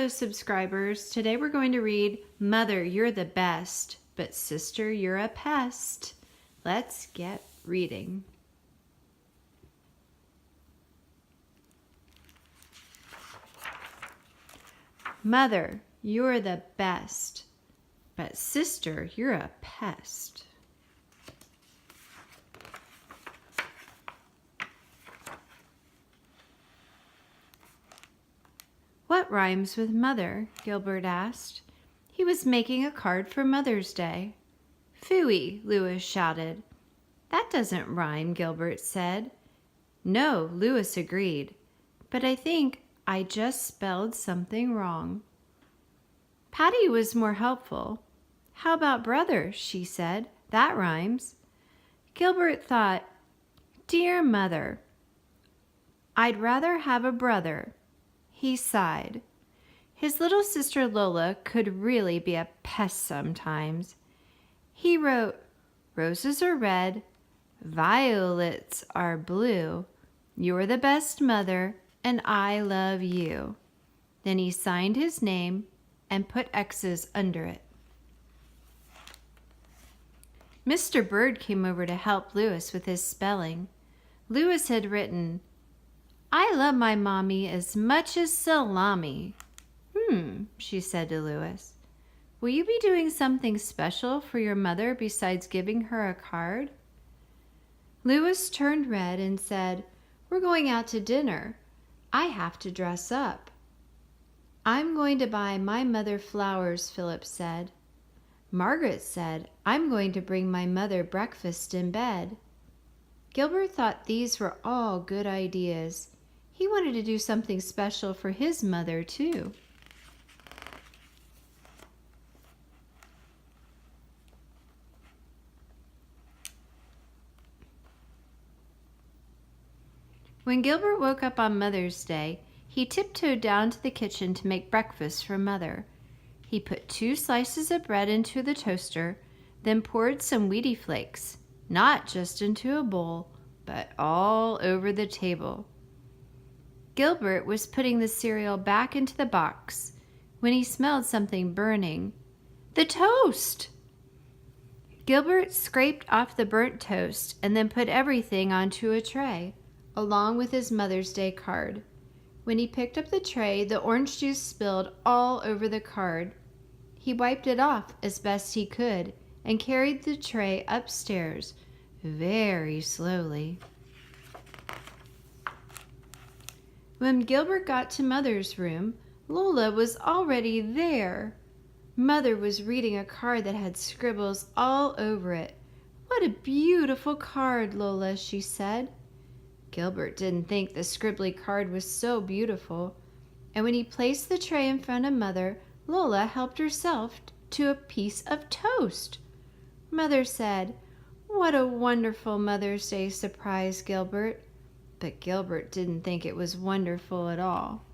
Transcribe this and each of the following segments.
Hello, subscribers. Today we're going to read Mother, You're the Best, but Sister, You're a Pest. Let's get reading. Mother, you're the best, but sister, you're a pest. What rhymes with mother? Gilbert asked. He was making a card for Mother's Day. Phooey, Lewis shouted. That doesn't rhyme, Gilbert said. No, Lewis agreed, but I think I just spelled something wrong. Patty was more helpful. How about brother, she said. That rhymes. Gilbert thought, Dear Mother, I'd rather have a brother. He sighed. His little sister Lola could really be a pest sometimes. He wrote, Roses are red, violets are blue. You're the best mother, and I love you. Then he signed his name and put X's under it. Mr. Bird came over to help Lewis with his spelling. Lewis had written, I love my mommy as much as salami. She said to Lewis. Will you be doing something special for your mother besides giving her a card? Lewis turned red and said, We're going out to dinner. I have to dress up. I'm going to buy my mother flowers, Philip said. Margaret said, I'm going to bring my mother breakfast in bed. Gilbert thought these were all good ideas. He wanted to do something special for his mother, too. When Gilbert woke up on Mother's Day, he tiptoed down to the kitchen to make breakfast for Mother. He put 2 slices of bread into the toaster, then poured some Wheatie Flakes, not just into a bowl, but all over the table. Gilbert was putting the cereal back into the box when he smelled something burning. The toast! Gilbert scraped off the burnt toast and then put everything onto a tray, along with his Mother's Day card. When he picked up the tray, the orange juice spilled all over the card. He wiped it off as best he could and carried the tray upstairs very slowly. When Gilbert got to Mother's room, Lola was already there. Mother was reading a card that had scribbles all over it. What a beautiful card, Lola, she said. Gilbert didn't think the scribbly card was so beautiful, and when he placed the tray in front of Mother, Lola helped herself to a piece of toast. Mother said, What a wonderful Mother's Day surprise, Gilbert. But Gilbert didn't think it was wonderful at all.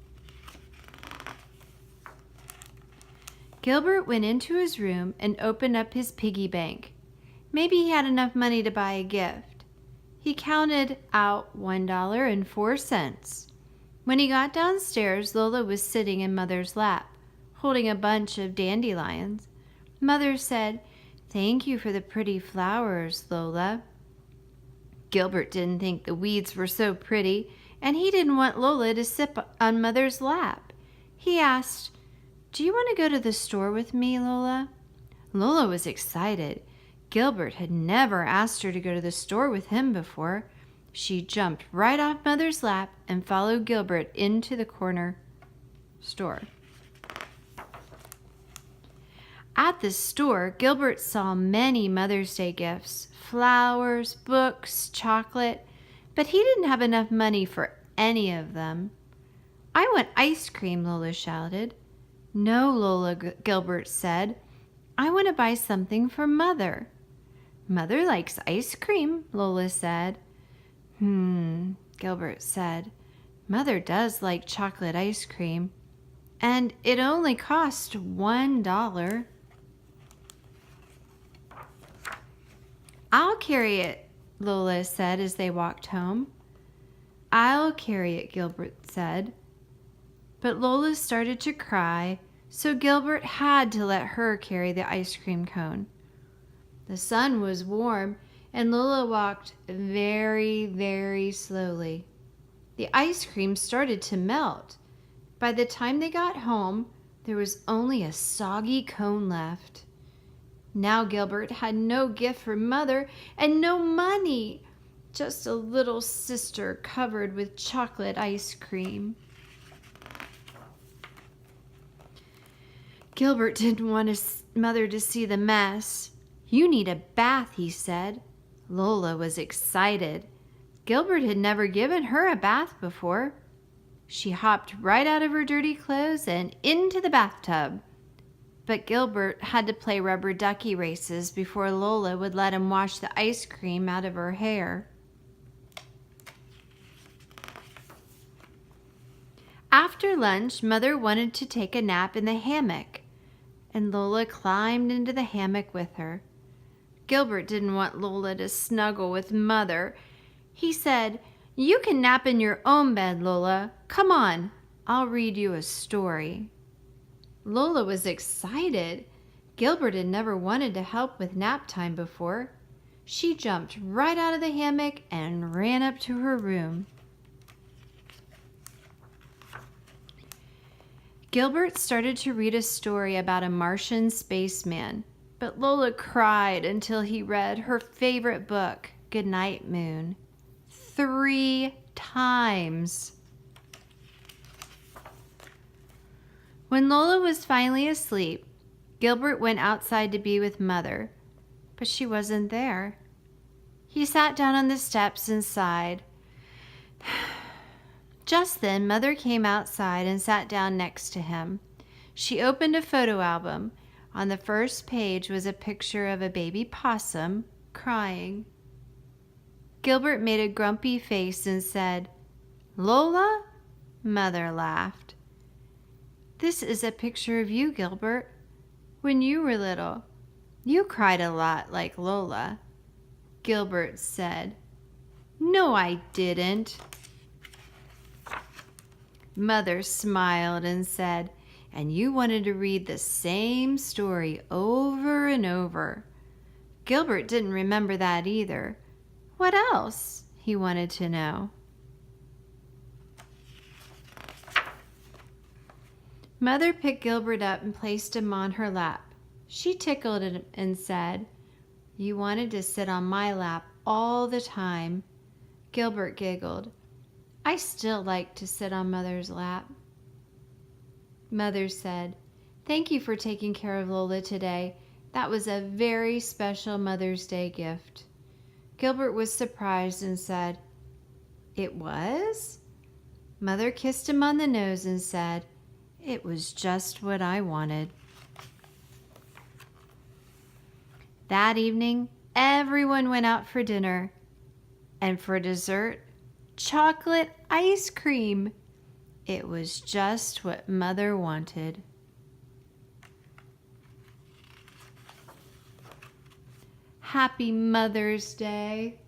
Gilbert went into his room and opened up his piggy bank. Maybe he had enough money to buy a gift. He counted out $1.04. When he got downstairs, Lola was sitting in Mother's lap, holding a bunch of dandelions. Mother said, Thank you for the pretty flowers, Lola. Gilbert didn't think the weeds were so pretty, and he didn't want Lola to sit on Mother's lap. He asked, Do you want to go to the store with me, Lola? Lola was excited. Gilbert had never asked her to go to the store with him before. She jumped right off Mother's lap and followed Gilbert into the corner store. At the store, Gilbert saw many Mother's Day gifts, flowers, books, chocolate, but he didn't have enough money for any of them. I want ice cream, Lola shouted. No, Lola, Gilbert said. I want to buy something for Mother. Mother likes ice cream, Lola said. Gilbert said. Mother does like chocolate ice cream, and it only cost $1. I'll carry it, Lola said as they walked home. I'll carry it, Gilbert said. But Lola started to cry, so Gilbert had to let her carry the ice cream cone. The sun was warm, and Lola walked very, very slowly. The ice cream started to melt. By the time they got home, there was only a soggy cone left. Now Gilbert had no gift for Mother and no money, just a little sister covered with chocolate ice cream. Gilbert didn't want his mother to see the mess. "You need a bath," he said. Lola was excited. Gilbert had never given her a bath before. She hopped right out of her dirty clothes and into the bathtub. But Gilbert had to play rubber ducky races before Lola would let him wash the ice cream out of her hair. After lunch, Mother wanted to take a nap in the hammock, and Lola climbed into the hammock with her. Gilbert didn't want Lola to snuggle with Mother. He said, "You can nap in your own bed, Lola. Come on, I'll read you a story." Lola was excited. Gilbert had never wanted to help with nap time before. She jumped right out of the hammock and ran up to her room. Gilbert started to read a story about a Martian spaceman, but Lola cried until he read her favorite book, Goodnight Moon, 3 times. When Lola was finally asleep, Gilbert went outside to be with Mother, but she wasn't there. He sat down on the steps and sighed. Just then, Mother came outside and sat down next to him. She opened a photo album. On the first page was a picture of a baby possum crying. Gilbert made a grumpy face and said, "Lola?" Mother laughed. "This is a picture of you, Gilbert. When you were little, you cried a lot like Lola." Gilbert said, "No, I didn't." Mother smiled and said, "And you wanted to read the same story over and over." Gilbert didn't remember that either. What else? He wanted to know. Mother picked Gilbert up and placed him on her lap. She tickled him and said, "You wanted to sit on my lap all the time." Gilbert giggled. "I still like to sit on Mother's lap." Mother said, "Thank you for taking care of Lola today. That was a very special Mother's Day gift." Gilbert was surprised and said, "It was?" Mother kissed him on the nose and said, "It was just what I wanted." That evening, everyone went out for dinner, and for dessert, chocolate ice cream. It was just what Mother wanted. Happy Mother's Day.